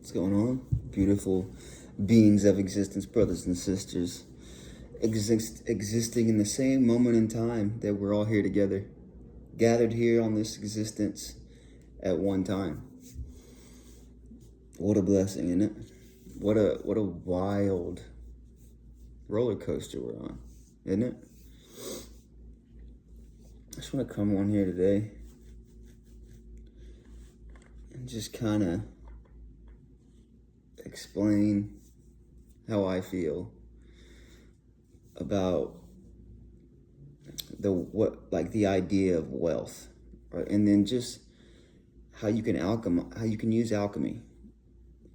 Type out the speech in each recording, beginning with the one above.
What's going on? Beautiful beings of existence, brothers and sisters, existing in the same moment in time that we're all here together, gathered here on this existence at one time. What a blessing, isn't it? What a wild roller coaster we're on, isn't it? I just want to come on here today and just kind of explain how I feel about the idea of wealth, right? And then just how you can use alchemy.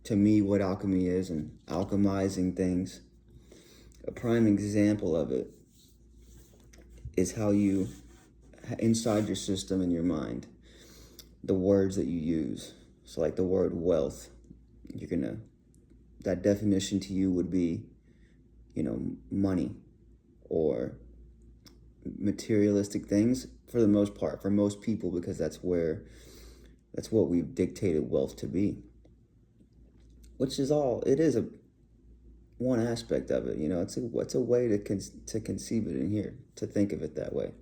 To me, what alchemy is and alchemizing things. A prime example of it is how you, inside your system in your mind, the words that you use. So like the word wealth, that definition to you would be, money or materialistic things for the most part, for most people, because that's what we've dictated wealth to be. Which is one aspect of it, it's a way to conceive it in here, to think of it that way.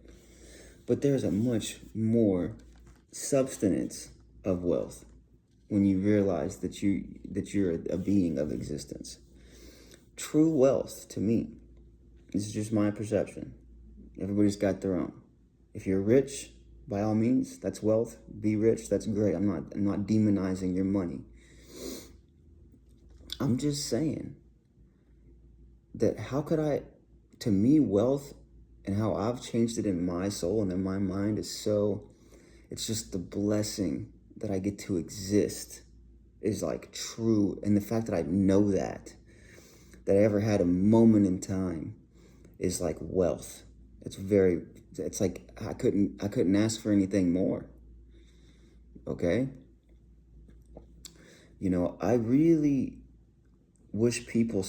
But there's a much more substance of wealth when you realize that you're a being of existence. True wealth, to me, this is just my perception. Everybody's got their own. If you're rich, by all means, that's wealth. Be rich, that's great. I'm not demonizing your money. I'm just saying that to me, wealth and how I've changed it in my soul and in my mind it's just the blessing that I get to exist is like true. And the fact that I know that I ever had a moment in time is like wealth. It's like I couldn't ask for anything more. Okay? I really wish people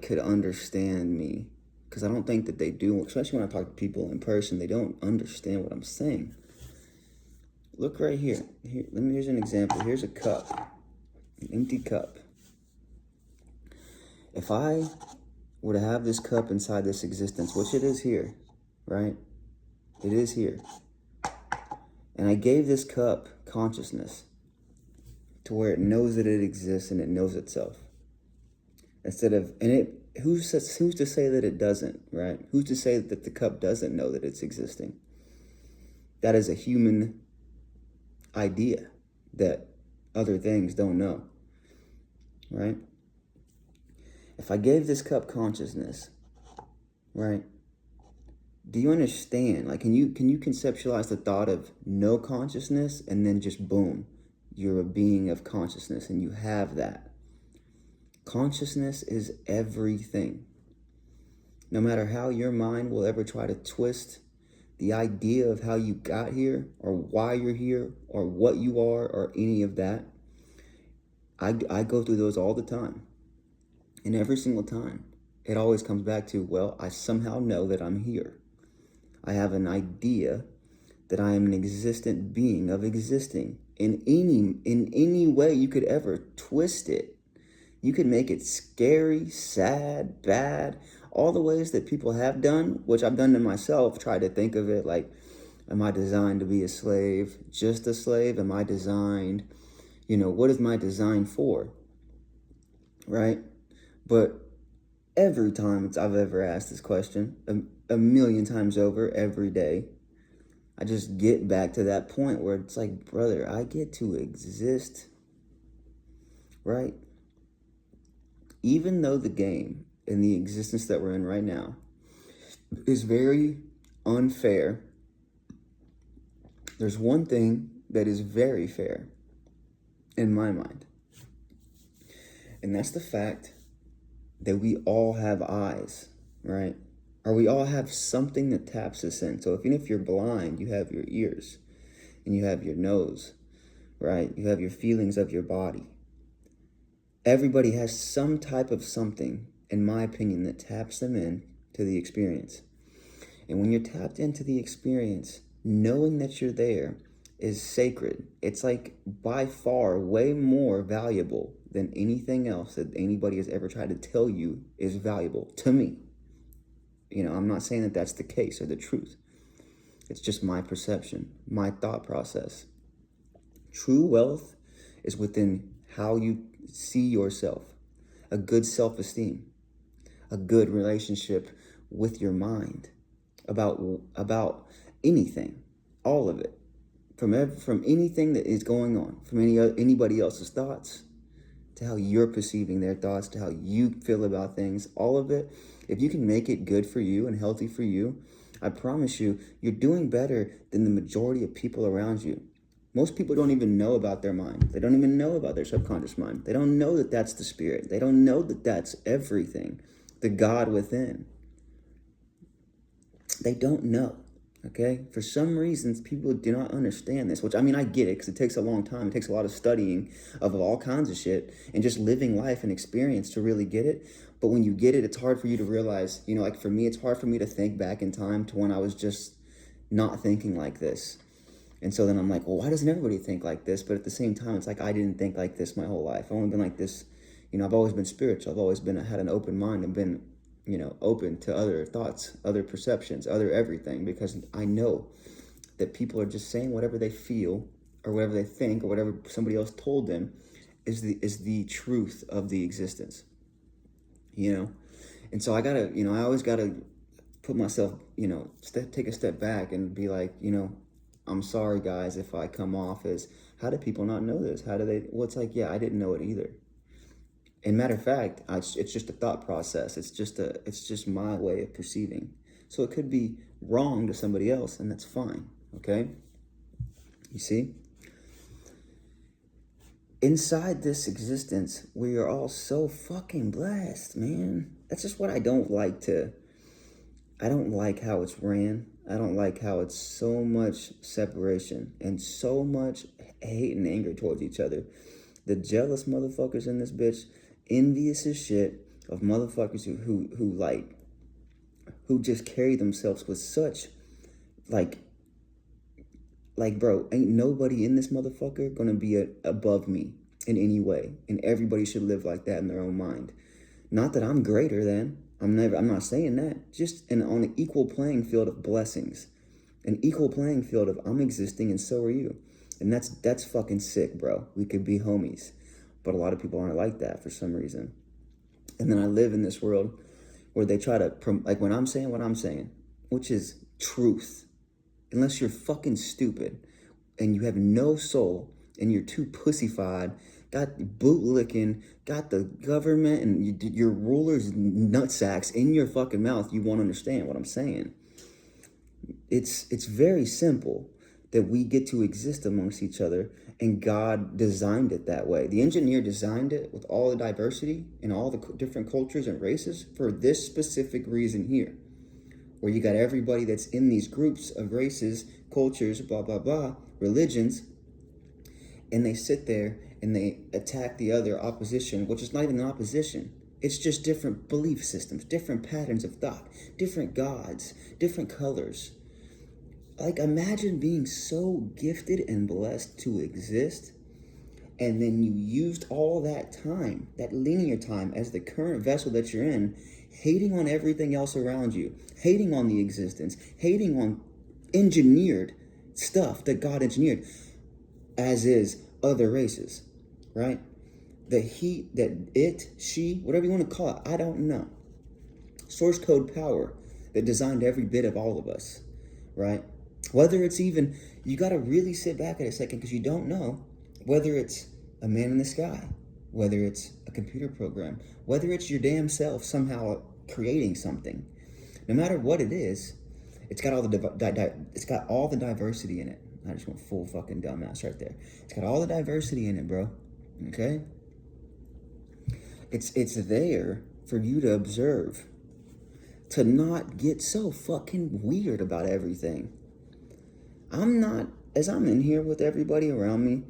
could understand me, because I don't think that they do, especially when I talk to people in person. They don't understand what I'm saying. Look right here. Here's an example. Here's a cup, an empty cup. If I were to have this cup inside this existence, which it is here, right? It is here. And I gave this cup consciousness to where it knows that it exists and it knows itself. Who's to say that it doesn't, right? Who's to say that the cup doesn't know that it's existing? That is a human idea that other things don't know, right? If I gave this cup consciousness, right? Do you understand? Can you conceptualize the thought of no consciousness and then just boom, you're a being of consciousness and you have that. Consciousness is everything. No matter how your mind will ever try to twist the idea of how you got here or why you're here or what you are or any of that, I go through those all the time. And every single time, it always comes back to, well, I somehow know that I'm here. I have an idea that I am an existent being of existing. In any way you could ever twist it. You could make it scary, sad, bad, all the ways that people have done, which I've done to myself. Try to think of it like, am I designed to be a slave? Just a slave? Am I designed? What is my design for? Right? But every time I've ever asked this question, a million times over, every day, I just get back to that point where it's like, brother, I get to exist, right? Even though the game and the existence that we're in right now is very unfair, there's one thing that is very fair in my mind. And that's the fact that we all have eyes, right? Or we all have something that taps us in. So even if you're blind, you have your ears and you have your nose, right? You have your feelings of your body. Everybody has some type of something, in my opinion, that taps them in to the experience. And when you're tapped into the experience, knowing that you're there is sacred. It's like by far way more valuable than anything else that anybody has ever tried to tell you is valuable to me. I'm not saying that that's the case or the truth. It's just my perception, my thought process. True wealth is within how you see yourself, a good self-esteem, a good relationship with your mind about anything, all of it, from anything that is going on, from anybody else's thoughts to how you're perceiving their thoughts, to how you feel about things, all of it. If you can make it good for you and healthy for you, I promise you, you're doing better than the majority of people around you. Most people don't even know about their mind. They don't even know about their subconscious mind. They don't know that that's the spirit. They don't know that that's everything, the God within. They don't know, okay? For some reasons, people do not understand this, which, I get it because it takes a long time. It takes a lot of studying of all kinds of shit and just living life and experience to really get it. But when you get it, it's hard for you to realize, like for me, it's hard for me to think back in time to when I was just not thinking like this. And so then I'm like, well, why doesn't everybody think like this? But at the same time, it's like I didn't think like this my whole life. I've only been like this, I've always been spiritual. I've always had an open mind and been, open to other thoughts, other perceptions, other everything, because I know that people are just saying whatever they feel or whatever they think or whatever somebody else told them is the truth of the existence, And so I gotta, I always gotta put myself, take a step back and be like, I'm sorry, guys, if I come off as, how do people not know this? How do they, well, it's like, yeah, I didn't know it either. And matter of fact, it's just a thought process. It's just my way of perceiving. So it could be wrong to somebody else, and that's fine, okay? You see? Inside this existence, we are all so fucking blessed, man. That's just what I don't like how it's ran. I don't like how it's so much separation and so much hate and anger towards each other. The jealous motherfuckers in this bitch, envious as shit of motherfuckers who just carry themselves with such, like, bro, ain't nobody in this motherfucker gonna be above me in any way. And everybody should live like that in their own mind. Not that I'm greater than. I'm not saying that. Just on an equal playing field of blessings. An equal playing field of I'm existing and so are you. And that's fucking sick, bro. We could be homies. But a lot of people aren't like that for some reason. And then I live in this world where they try to, like when I'm saying what I'm saying, which is truth. Unless you're fucking stupid and you have no soul and you're too pussyfied, got bootlicking, got the government and your rulers' nutsacks in your fucking mouth, you won't understand what I'm saying. It's very simple that we get to exist amongst each other, and God designed it that way. The engineer designed it with all the diversity and all the different cultures and races for this specific reason here, where you got everybody that's in these groups of races, cultures, blah, blah, blah, religions, and they sit there and they attack the other opposition, which is not even an opposition. It's just different belief systems, different patterns of thought, different gods, different colors. Like, imagine being so gifted and blessed to exist, and then you used all that time, that linear time, as the current vessel that you're in, hating on everything else around you, hating on the existence, hating on engineered stuff that God engineered, as is other races, right? She, whatever you want to call it, I don't know. Source code power that designed every bit of all of us, right? Whether it's even, you got to really sit back at a second because you don't know whether it's a man in the sky, whether it's a computer program, whether it's your damn self somehow creating something. No matter what it is, it's got all the diversity in it. I just went full fucking dumbass right there. It's got all the diversity in it, bro. Okay? It's there for you to observe, to not get so fucking weird about everything. As I'm in here with everybody around me,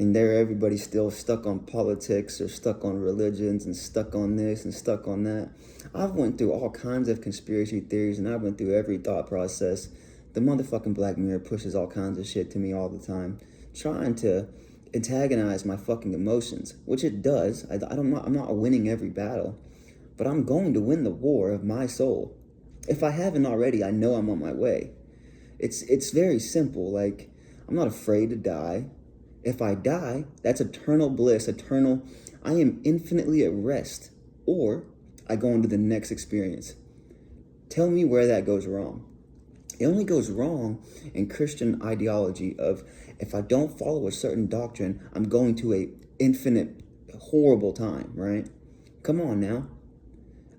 and everybody's still stuck on politics or stuck on religions and stuck on this and stuck on that. I've went through all kinds of conspiracy theories, and I went through every thought process. The motherfucking Black Mirror pushes all kinds of shit to me all the time, trying to antagonize my fucking emotions, which it does. I'm not winning every battle, but I'm going to win the war of my soul. If I haven't already, I know I'm on my way. It's very simple. Like, I'm not afraid to die. If I die, that's eternal bliss, eternal. I am infinitely at rest. Or I go into the next experience. Tell me where that goes wrong. It only goes wrong in Christian ideology of, if I don't follow a certain doctrine, I'm going to a infinite horrible time, right? Come on now.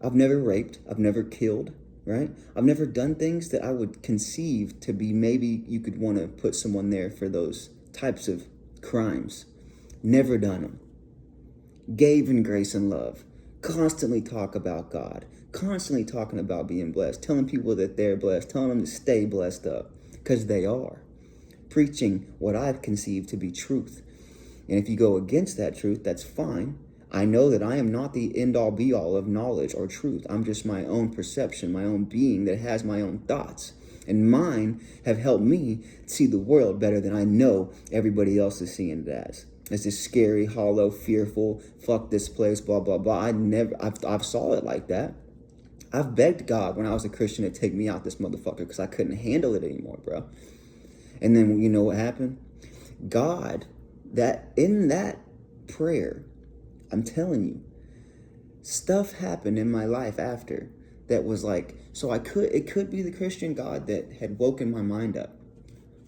I've never raped. I've never killed, right? I've never done things that I would conceive to be, maybe you could want to put someone there for those types of crimes. Never done them. Gave in grace and love. Constantly talk about God. Constantly talking about being blessed. Telling people that they're blessed. Telling them to stay blessed up. Because they are. Preaching what I've conceived to be truth. And if you go against that truth, that's fine. I know that I am not the end-all be-all of knowledge or truth. I'm just my own perception, my own being that has my own thoughts. And mine have helped me see the world better than I know everybody else is seeing it as. It's just scary, hollow, fearful, fuck this place, blah, blah, blah. I've saw it like that. I've begged God when I was a Christian to take me out this motherfucker because I couldn't handle it anymore, bro. And then you know what happened? God, that in that prayer, I'm telling you, stuff happened in my life after that was like, so it could be the Christian God that had woken my mind up,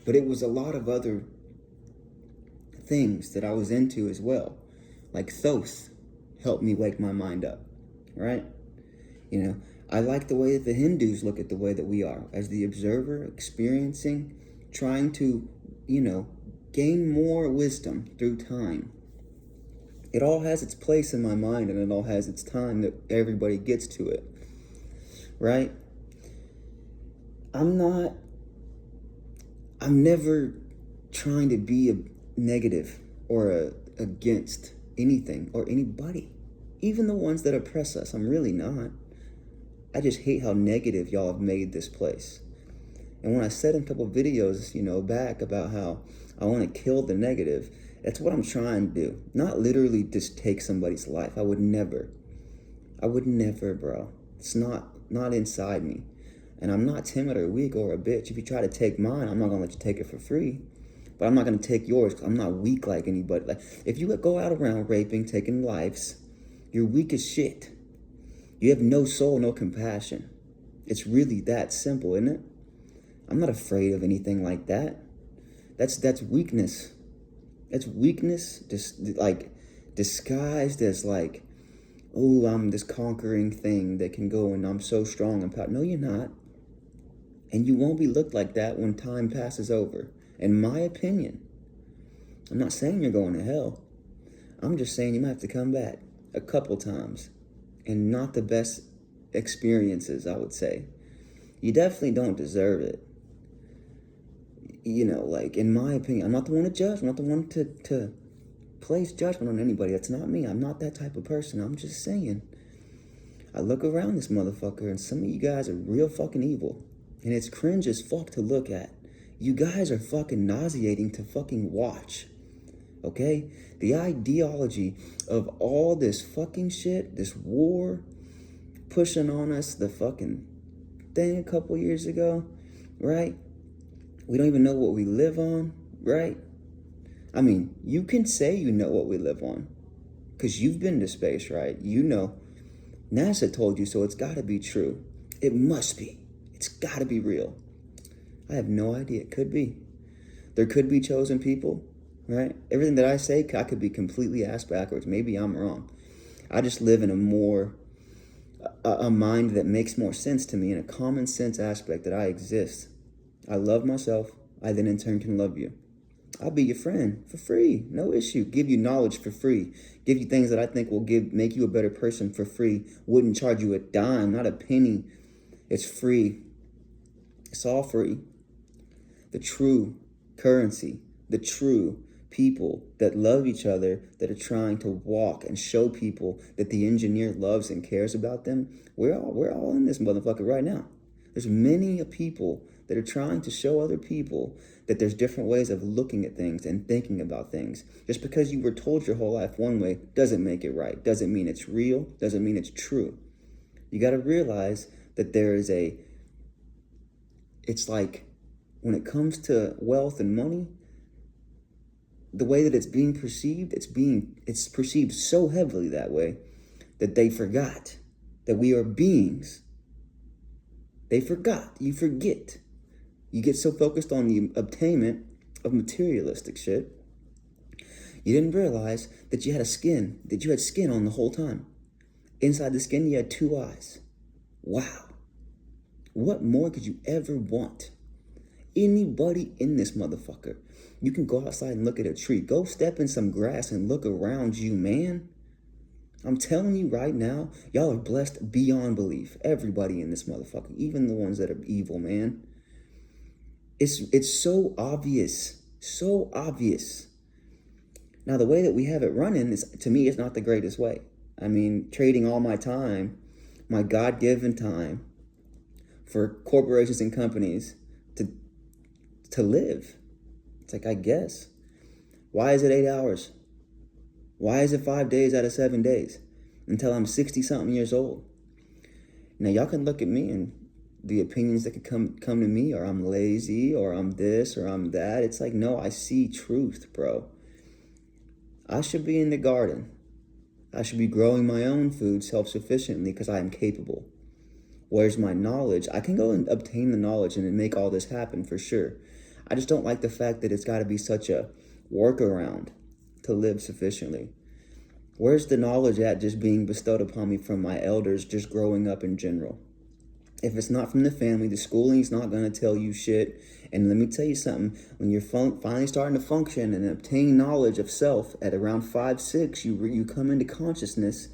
but it was a lot of other things that I was into as well. Like Thoth helped me wake my mind up, right? You know, I like the way that the Hindus look at the way that we are as the observer, experiencing, trying to, you know, gain more wisdom through time. It all has its place in my mind, and it all has its time that everybody gets to it, right? I'm never trying to be a negative or against anything or anybody, even the ones that oppress us. I'm really not. I just hate how negative y'all have made this place. And when I said in a couple videos, you know, back about how I want to kill the negative, that's what I'm trying to do. Not literally just take somebody's life. I would never, bro. It's not inside me. And I'm not timid or weak or a bitch. If you try to take mine, I'm not going to let you take it for free. But I'm not going to take yours because I'm not weak like anybody. Like, if you go out around raping, taking lives, you're weak as shit. You have no soul, no compassion. It's really that simple, isn't it? I'm not afraid of anything like that. That's weakness. That's weakness, just like disguised as like, oh, I'm this conquering thing that can go and I'm so strong and powerful. No, you're not. And you won't be looked like that when time passes over. In my opinion, I'm not saying you're going to hell. I'm just saying you might have to come back a couple times and not the best experiences, I would say. You definitely don't deserve it. You know, like, in my opinion, I'm not the one to judge. I'm not the one to place judgment on anybody. That's not me. I'm not that type of person. I'm just saying. I look around this motherfucker, and some of you guys are real fucking evil. And it's cringe as fuck to look at. You guys are fucking nauseating to fucking watch. Okay? The ideology of all this fucking shit, this war, pushing on us the fucking thing a couple years ago, right? We don't even know what we live on, right? I mean, you can say you know what we live on because you've been to space, right? You know. NASA told you, so it's got to be true. It must be. It's got to be real. I have no idea. It could be. There could be chosen people, right? Everything that I say, I could be completely ass backwards. Maybe I'm wrong. I just live in a mind that makes more sense to me, in a common sense aspect that I exist. I love myself. I then in turn can love you. I'll be your friend for free. No issue. Give you knowledge for free. Give you things that I think will make you a better person for free. Wouldn't charge you a dime, not a penny. It's free. It's all free. The true currency, the true people that love each other, that are trying to walk and show people that the engineer loves and cares about them. We're all in this motherfucker right now. There's many people that are trying to show other people that there's different ways of looking at things and thinking about things. Just because you were told your whole life one way doesn't make it right, doesn't mean it's real, doesn't mean it's true. You got to realize that it's like when it comes to wealth and money, the way that it's being perceived, it's perceived so heavily that way that they forgot that we are beings. They forgot. You forget. You get so focused on the obtainment of materialistic shit, you didn't realize that you had skin on the whole time. Inside the skin, you had 2 eyes. Wow. What more could you ever want? Anybody in this motherfucker, you can go outside and look at a tree. Go step in some grass and look around you, man. I'm telling you right now, y'all are blessed beyond belief. Everybody in this motherfucker, even the ones that are evil, man. It's so obvious. So obvious. Now, the way that we have it running is, to me, is not the greatest way. I mean, trading all my time, my God-given time, for corporations and companies to live. It's like, I guess. Why is it 8 hours? Why is it 5 days out of 7 days until I'm 60-something years old? Now, y'all can look at me and the opinions that could come to me, or I'm lazy, or I'm this, or I'm that. It's like, no, I see truth, bro. I should be in the garden. I should be growing my own food self-sufficiently because I am capable. Where's my knowledge? I can go and obtain the knowledge and make all this happen for sure. I just don't like the fact that it's got to be such a workaround to live sufficiently. Where's the knowledge at just being bestowed upon me from my elders, just growing up in general? If it's not from the family, the schooling's not going to tell you shit. And let me tell you something, when you're finally starting to function and obtain knowledge of self at around 5, 6, you come into consciousness.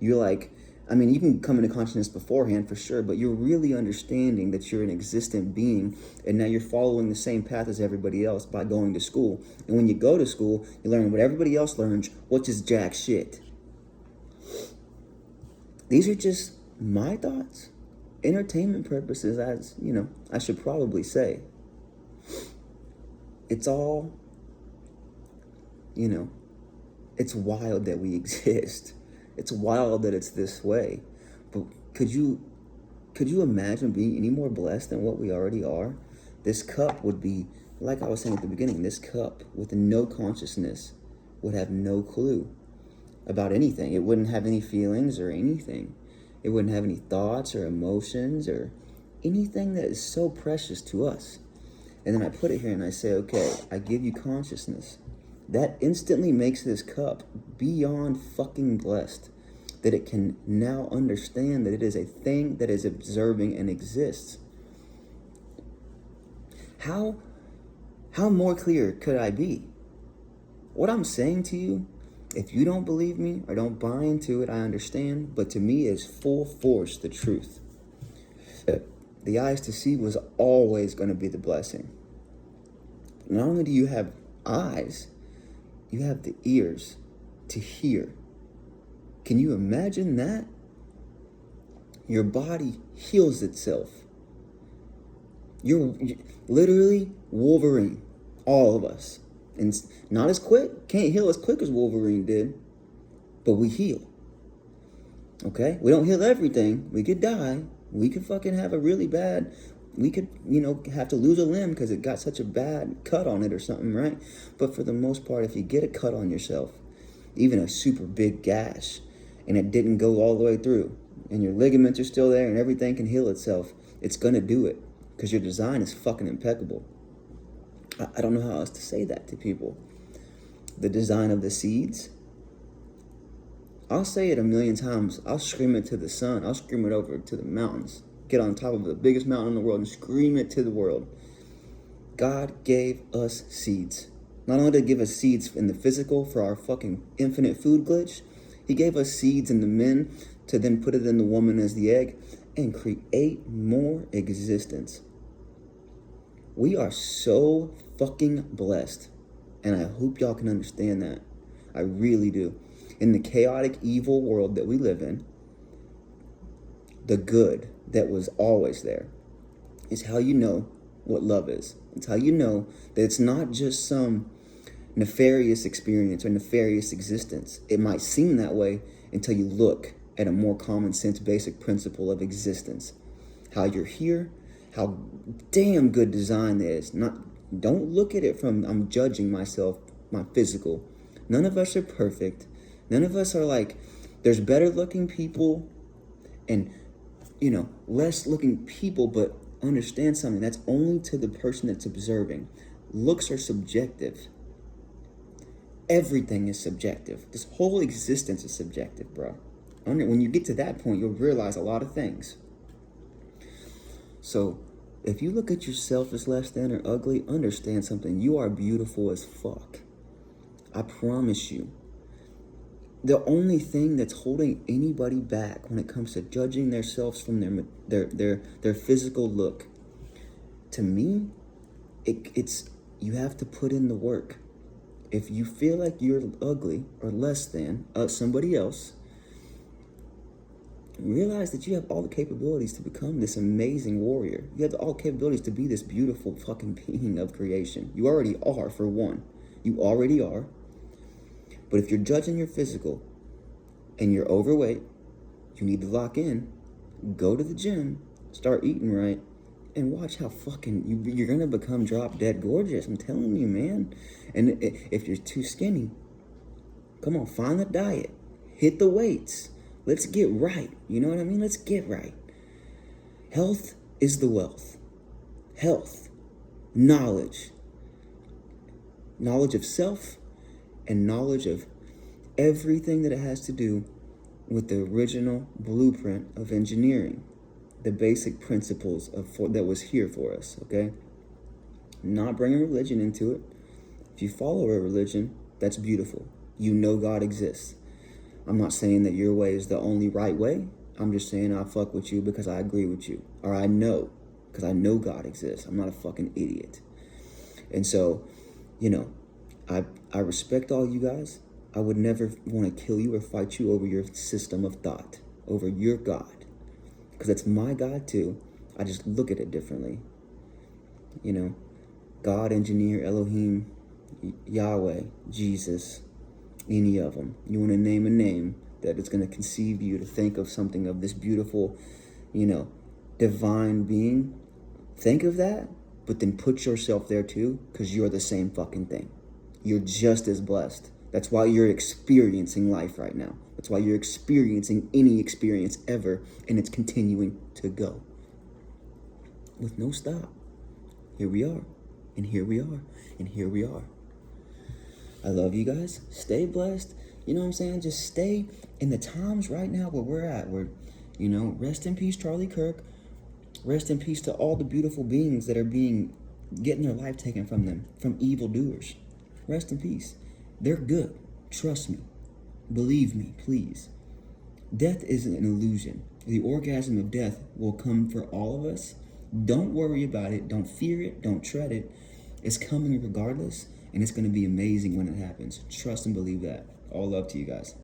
You're like, I mean, you can come into consciousness beforehand for sure, but you're really understanding that you're an existent being, and now you're following the same path as everybody else by going to school. And when you go to school, you learn what everybody else learns, which is jack shit. These are just my thoughts. Entertainment purposes, as you know, I should probably say. It's all, it's wild that we exist. It's wild that it's this way. But could you imagine being any more blessed than what we already are? This cup would be, like I was saying at the beginning, this cup with no consciousness would have no clue about anything. It wouldn't have any feelings or anything. It wouldn't have any thoughts or emotions or anything that is so precious to us. And then I put it here and I say, okay, I give you consciousness. That instantly makes this cup beyond fucking blessed, that it can now understand that it is a thing that is observing and exists. How more clear could I be? What I'm saying to you, if you don't believe me or don't buy into it, I understand, but to me is full force the truth. The eyes to see was always going to be the blessing. Not only do you have eyes, you have the ears to hear. Can you imagine that? Your body heals itself. You're literally Wolverine, all of us. And not as quick, can't heal as quick as Wolverine did, but we heal. Okay? We don't heal everything. We could die. We could fucking have a really bad, we could, have to lose a limb because it got such a bad cut on it or something, right? But for the most part, if you get a cut on yourself, even a super big gash, and it didn't go all the way through, and your ligaments are still there and everything can heal itself, it's going to do it because your design is fucking impeccable. I don't know how else to say that to people. The design of the seeds, I'll say it a million times. I'll scream it to the sun. I'll scream it over to the mountains. Get on top of the biggest mountain in the world and scream it to the world. God gave us seeds. Not only did he give us seeds in the physical for our fucking infinite food glitch, he gave us seeds in the men to then put it in the woman as the egg and create more existence. We are so fucking blessed. And I hope y'all can understand that. I really do. In the chaotic, evil world that we live in, the good that was always there is how you know what love is. It's how you know that it's not just some nefarious experience or nefarious existence. It might seem that way until you look at a more common sense basic principle of existence. How you're here, how damn good design is. Don't look at it from I'm judging myself, my physical. None of us are perfect. None of us are like, there's better looking people and, less looking people, but understand something. That's only to the person that's observing. Looks are subjective. Everything is subjective. This whole existence is subjective, bro. When you get to that point, you'll realize a lot of things. So, if you look at yourself as less than or ugly, understand something. You are beautiful as fuck. I promise you. The only thing that's holding anybody back when it comes to judging themselves from their physical look, to me, it's you have to put in the work. If you feel like you're ugly or less than somebody else, realize that you have all the capabilities to become this amazing warrior. You have all the capabilities to be this beautiful fucking being of creation. You already are, for one. You already are. But if you're judging your physical and you're overweight, you need to lock in, go to the gym, start eating right, and watch how fucking you're going to become drop dead gorgeous. I'm telling you, man. And if you're too skinny, come on, find the diet, hit the weights. Let's get right. You know what I mean? Let's get right. Health is the wealth. Health, knowledge of self, and knowledge of everything that it has to do with the original blueprint of engineering, the basic principles that was here for us, okay? Not bringing religion into it. If you follow a religion, that's beautiful. You know God exists. I'm not saying that your way is the only right way. I'm just saying I fuck with you because I agree with you. Or I know, because I know God exists. I'm not a fucking idiot. And so, I respect all you guys. I would never want to kill you or fight you over your system of thought, over your God. Because it's my God too. I just look at it differently. God, engineer, Elohim, Yahweh, Jesus, any of them. You want to name a name that is going to conceive you to think of something of this beautiful, divine being. Think of that, but then put yourself there too, because you're the same fucking thing. You're just as blessed. That's why you're experiencing life right now. That's why you're experiencing any experience ever, and it's continuing to go with no stop. Here we are, and here we are, and here we are. I love you guys. Stay blessed. You know what I'm saying? Just stay in the times right now where we're at. Rest in peace, Charlie Kirk. Rest in peace to all the beautiful beings that are getting their life taken from them, from evildoers. Rest in peace. They're good. Trust me. Believe me, please. Death isn't an illusion. The orgasm of death will come for all of us. Don't worry about it. Don't fear it. Don't tread it. It's coming regardless, and it's going to be amazing when it happens. Trust and believe that. All love to you guys.